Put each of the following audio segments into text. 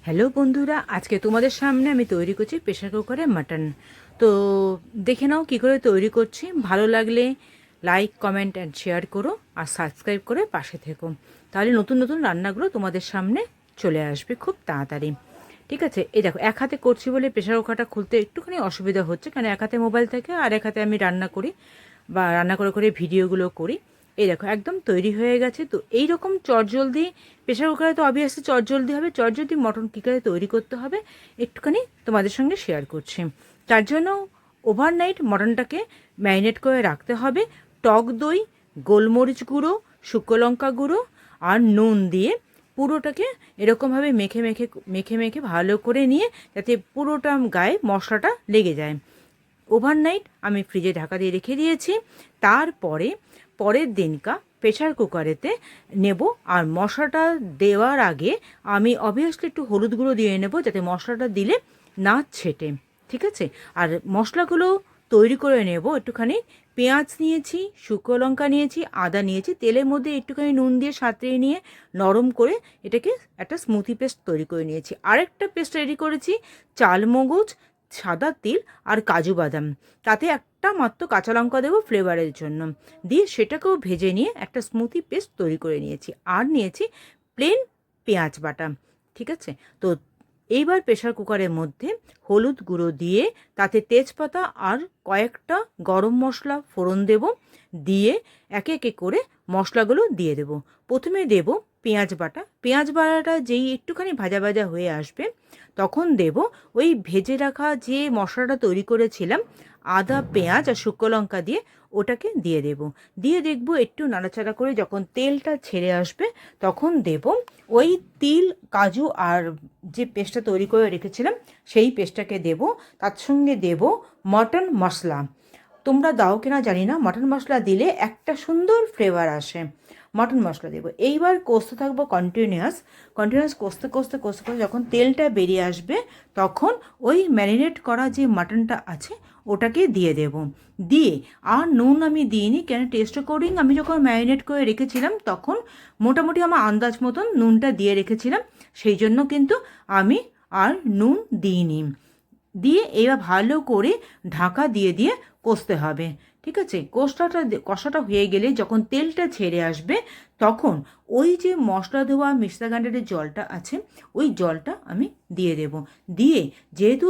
Hello বন্ধুরা, আজকে তোমাদের সামনে আমি তৈরি করছি প্রেশার কুকারে মাটন। তো দেখে নাও কী করে তৈরি করছি। ভালো লাগলে লাইক, কমেন্ট অ্যান্ড শেয়ার করো, আর সাবস্ক্রাইব করে পাশে থেকো। তাহলে নতুন নতুন রান্নাগুলো তোমাদের সামনে চলে আসবে খুব তাড়াতাড়ি। ঠিক আছে, এই দেখো এক হাতে করছি বলে প্রেশার কুকারটা খুলতে একটুখানি অসুবিধা হচ্ছে, কারণ এক হাতে মোবাইল থাকে আর এক হাতে আমি রান্না করি বা রান্না করে করে ভিডিওগুলো করি। এই দেখো একদম তৈরি হয়ে গেছে। তো এই রকম চটজলদি প্রেশার কুকারে তো অবভিয়াসলি চটজলদি হবে, চটজলদি মটন কী করে তৈরি করতে হবে একটুখানি তোমাদের সঙ্গে শেয়ার করছি। তার জন্য ওভারনাইট মটনটাকে ম্যারিনেট করে রাখতে হবে। টক দই, গোলমরিচ গুঁড়ো, শুকনো লঙ্কা গুঁড়ো আর নুন দিয়ে পুরোটাকে এরকমভাবে মেখে মেখে মেখে মেখে ভালো করে নিয়ে, যাতে পুরোটা গায়ে মশলাটা লেগে যায়। ওভারনাইট আমি ফ্রিজে ঢাকা দিয়ে রেখে দিয়েছি। তারপরে পরের দিনকা প্রেশার কুকারেতে নেব, আর মশলাটা দেওয়ার আগে আমি অবভিয়াসলি একটু হলুদ গুঁড়ো দিয়ে নেব, যাতে মশলাটা দিলে না ছেটে। ঠিক আছে, আর মশলাগুলো তৈরি করে নেব। একটুখানি পেঁয়াজ নিয়েছি, শুকনো লঙ্কা নিয়েছি, আদা নিয়েছি, তেলের মধ্যে একটুখানি নুন দিয়ে সাঁতরিয়ে নিয়ে নরম করে এটাকে একটা স্মুথি পেস্ট তৈরি করে নিয়েছি। আরেকটা পেস্ট রেডি করেছি, চালমগজ, সাদা তিল আর কাজু বাদাম, তাতে একটা মাত্র কাঁচা লঙ্কা দেবো ফ্লেভারের জন্য, দিয়ে সেটাকেও ভেজে নিয়ে একটা স্মুথি পেস্ট তৈরি করে নিয়েছি। আর নিয়েছি প্লেন পেঁয়াজ বাটা। ঠিক আছে, তো এইবার প্রেশার কুকারের মধ্যে হলুদ গুঁড়ো দিয়ে তাতে তেজপাতা আর কয়েকটা গরম মশলা ফোড়ন দেব, দিয়ে একে একে করে মশলাগুলো দিয়ে দেব। প্রথমে দেব পেঁয়াজ বাটা। পেঁয়াজ বাটাটা যেই একটুখানি ভাজা ভাজা হয়ে আসবে, তখন দেব ওই ভেজে রাখা যে মশলাটা তৈরি করেছিলাম আদা, পেঁয়াজ আর শুকনো লঙ্কা দিয়ে, ওটাকে দিয়ে দেব। দিয়ে দেখব একটু নাড়াচাড়া করে যখন তেলটা ছেড়ে আসবে, তখন দেব ওই তিল, কাজু আর যে পেস্টটা তৈরি করে রেখেছিলাম সেই পেস্টটাকে দেব। তার সঙ্গে দেব মটন মশলা। তোমরা দাও কিনা জানি না, মটন মশলা দিলে একটা সুন্দর ফ্লেভার আসে। মটন মশলা দেবো। এইবার কষতে থাকবো কন্টিনিউয়াস কষতে কষতে কষতে কষতে যখন তেলটা বেরিয়ে আসবে, তখন ওই ম্যারিনেট করা যে মাটনটা আছে ওটাকে দিয়ে দেব। দিয়ে আর নুন আমি দিইনি, কেন টেস্ট অ্যাকর্ডিং আমি যখন ম্যারিনেট করে রেখেছিলাম তখন মোটামুটি আমার আন্দাজ মতন নুনটা দিয়ে রেখেছিলাম, সেই জন্য কিন্তু আমি আর নুন দিইনি। দিয়ে এবার ভালো করে ঢাকা দিয়ে দিয়ে কষতে হবে। ঠিক আছে, কষাটা হয়ে গেলে যখন তেলটা ছেড়ে আসবে, তখন ওই যে মশলা দেওয়া মিক্সার গ্রাইন্ডারের জলটা আছে ওই জলটা আমি দিয়ে দেব। দিয়ে যেহেতু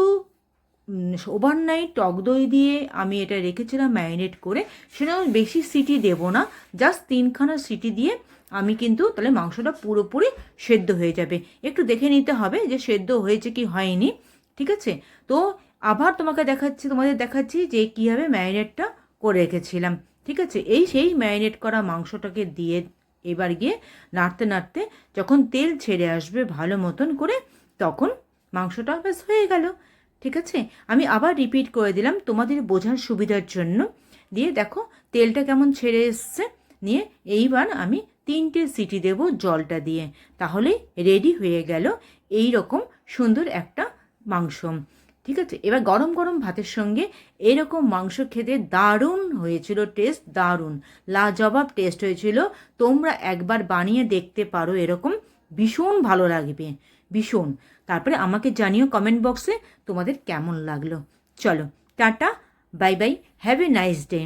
ওভারনাইট টক দই দিয়ে আমি এটা রেখেছিলাম ম্যারিনেট করে, সেটা বেশি সিটি দেব না, জাস্ট 3খানা সিটি দিয়ে আমি কিন্তু তাহলে মাংসটা পুরোপুরি সেদ্ধ হয়ে যাবে। একটু দেখে নিতে হবে যে সেদ্ধ হয়েছে কি হয়নি। ঠিক আছে, তো আবার তোমাদের দেখাচ্ছি যে কীভাবে ম্যারিনেটটা করে রেখেছিলাম। ঠিক আছে, সেই ম্যারিনেট করা মাংসটাকে দিয়ে এবার গিয়ে নাড়তে নাড়তে যখন তেল ছেড়ে আসবে ভালো মতন করে, তখন মাংসটা ব্যাস হয়ে গেল। ঠিক আছে, আমি আবার রিপিট করে দিলাম তোমাদের বোঝার সুবিধার জন্য। দিয়ে দেখো তেলটা কেমন ছেড়ে এসছে। নিয়ে এইবার আমি 3টে সিটি দেব জলটা দিয়ে, তাহলে রেডি হয়ে গেল এই রকম সুন্দর একটা মাংস। ঠিক আছে, এবার গরম গরম ভাতের সঙ্গে এরকম মাংস খেতে দারুণ হয়েছিল, টেস্ট দারুণ, লাজবাব টেস্ট হয়েছিল। তোমরা একবার বানিয়ে দেখতে পারো, এরকম ভীষণ ভালো লাগবে, ভীষণ। তারপরে আমাকে জানিও কমেন্ট বক্সে তোমাদের কেমন লাগলো। চলো, tata, bye bye, have a nice day.